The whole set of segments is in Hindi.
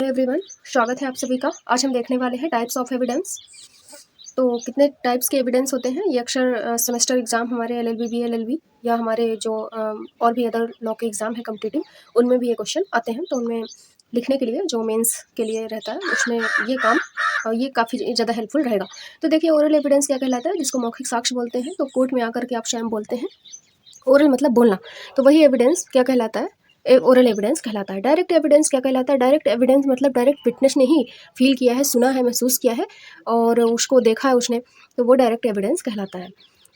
एवरीवन, स्वागत है आप सभी का। आज हम देखने वाले हैं टाइप्स ऑफ एविडेंस। तो कितने टाइप्स के एविडेंस होते हैं ये अक्सर सेमेस्टर एग्जाम हमारे एलएलबी बीएलएलबी या हमारे जो और भी अदर लॉ के एग्जाम है कॉम्पिटिटिव, उनमें भी ये क्वेश्चन आते हैं। तो उनमें लिखने के लिए जो मेंस के लिए रहता है उसमें ये काम ये काफ़ी ज़्यादा हेल्पफुल रहेगा। तो देखिए, ओरल एविडेंस क्या कहलाता है, जिसको मौखिक साक्ष्य बोलते हैं। तो कोर्ट में आकर के आप स्वयं बोलते हैं। ओरल मतलब बोलना, तो वही एविडेंस क्या कहलाता है, ओरल एविडेंस कहलाता है। डायरेक्ट एविडेंस क्या कहलाता है, डायरेक्ट एविडेंस मतलब डायरेक्ट विटनेस ने ही फील किया है, सुना है, महसूस किया है और उसको देखा है उसने, तो वो डायरेक्ट एविडेंस कहलाता है।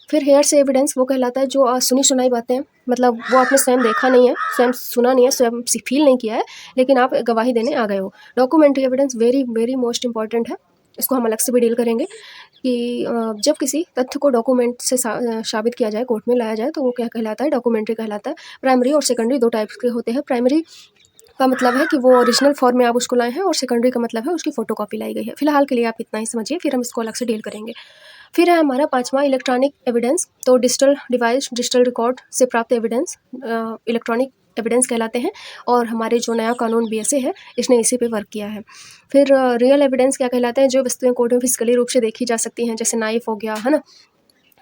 फिर हेयर से एविडेंस वो कहलाता है जो सुनी सुनाई बातें, मतलब वो आपने स्वयं देखा नहीं है, स्वयं सुना नहीं है, स्वयं फील नहीं किया है, लेकिन आप गवाही देने आ गए हो। Documentary evidence very very most important है, इसको हम अलग से भी डील करेंगे कि जब किसी तथ्य को डॉक्यूमेंट से साबित किया जाए, कोर्ट में लाया जाए, तो वो क्या कहलाता है, डॉक्यूमेंट्री कहलाता है। प्राइमरी और सेकेंडरी दो टाइप्स के होते हैं। प्राइमरी का मतलब है कि वो ओरिजिनल फॉर्म में आप उसको लाए हैं, और सेकेंडरी का मतलब है उसकी फोटोकॉपी लाई गई है। फिलहाल के लिए आप इतना ही समझिए, फिर हम इसको अलग से डील करेंगे। फिर है हमारा पांचवा इलेक्ट्रॉनिक एविडेंस। तो डिजिटल डिवाइस, डिजिटल रिकॉर्ड से प्राप्त एविडेंस इलेक्ट्रॉनिक एविडेंस कहलाते हैं, और हमारे जो नया कानून बीएसए है इसने इसी पे वर्क किया है। फिर रियल एविडेंस क्या कहलाते हैं, जो वस्तुएं कोर्ट में फिजिकली रूप से देखी जा सकती हैं, जैसे नाइफ हो गया, है ना,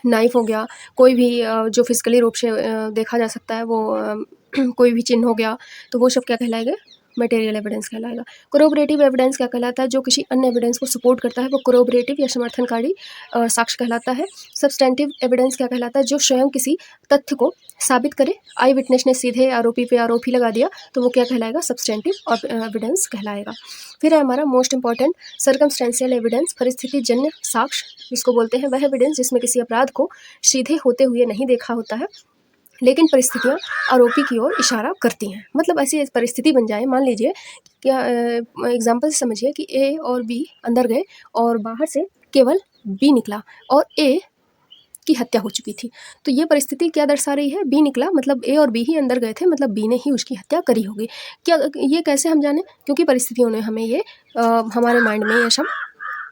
नाइफ हो गया, कोई भी जो फिजिकली रूप से देखा जा सकता है, वो कोई भी चिन्ह हो गया, तो वो सब क्या कहलाएगा, मटेरियल एविडेंस कहलाएगा। कोरोबरेटिव एविडेंस क्या कहलाता है, जो किसी अन्य एविडेंस को सपोर्ट करता है, वो कोरोबरेटिव या समर्थनकारी साक्ष्य कहलाता है। सब्सटेंटिव एविडेंस क्या कहलाता है, जो स्वयं किसी तथ्य को साबित करे, आई विटनेस ने सीधे आरोपी पे आरोपी लगा दिया, तो वो क्या कहलाएगा, सब्सटेंटिव एविडेंस कहलाएगा। फिर है हमारा मोस्ट इंपॉर्टेंट सर्कमस्टेंशियल एविडेंस, परिस्थिति जन्य साक्ष्य जिसको बोलते हैं, वह एविडेंस जिसमें किसी अपराध को सीधे होते हुए नहीं देखा होता है, लेकिन परिस्थितियाँ आरोपी की ओर इशारा करती हैं। मतलब ऐसी परिस्थिति बन जाए, मान लीजिए क्या, एग्जाम्पल से समझिए कि ए और बी अंदर गए और बाहर से केवल बी निकला और ए की हत्या हो चुकी थी। तो ये परिस्थिति क्या दर्शा रही है, बी निकला मतलब ए और बी ही अंदर गए थे, मतलब बी ने ही उसकी हत्या करी होगी। क्या ये कैसे हम जाने, क्योंकि परिस्थितियों ने हमें ये हमारे माइंड में ये सब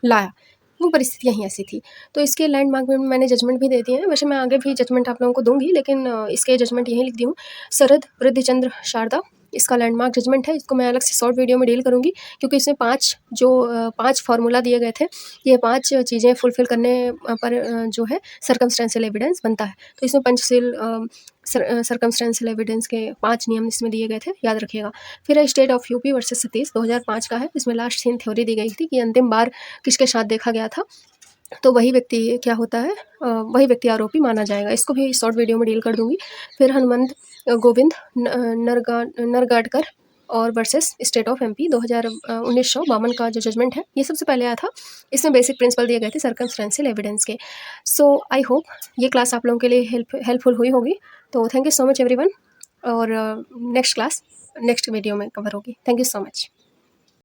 लाया, वो परिस्थितियाँ ही ऐसी थी। तो इसके लैंडमार्क में मैंने जजमेंट भी दे दिए हैं। वैसे मैं आगे भी जजमेंट आप लोगों को दूंगी, लेकिन इसके जजमेंट यहीं लिख दी हूँ। शरद वृद्धिचंद्र शारदा, इसका लैंडमार्क जजमेंट है। इसको मैं अलग से शॉर्ट वीडियो में डील करूँगी, क्योंकि इसमें पाँच फार्मूला दिए गए थे। ये 5 चीज़ें फुलफिल करने पर जो है सर्कमस्टेंशियल एविडेंस बनता है। तो इसमें पंचशील सर्कमस्टेंशियल एविडेंस के 5 नियम इसमें दिए गए थे, याद रखिएगा। फिर है state of UP versus Satish, 2005 का है। इसमें लास्ट सीन थ्योरी दी गई थी कि अंतिम बार किसके साथ देखा गया था, तो वही व्यक्ति क्या होता है, वही व्यक्ति आरोपी माना जाएगा। इसको भी शॉर्ट वीडियो में डील कर दूंगी। फिर हनुमंत गोविंद नरगाडकर और वर्सेस स्टेट ऑफ एमपी 1952 का जो जजमेंट है, ये सबसे पहले आया था। इसमें बेसिक प्रिंसिपल दिए गए थे सर्कमस्टेंशियल एविडेंस के। सो आई होप ये क्लास आप लोगों के लिए हेल्पफुल हुई होगी। तो thank you so much everyone, और नेक्स्ट क्लास नेक्स्ट वीडियो में कवर होगी। Thank you so much.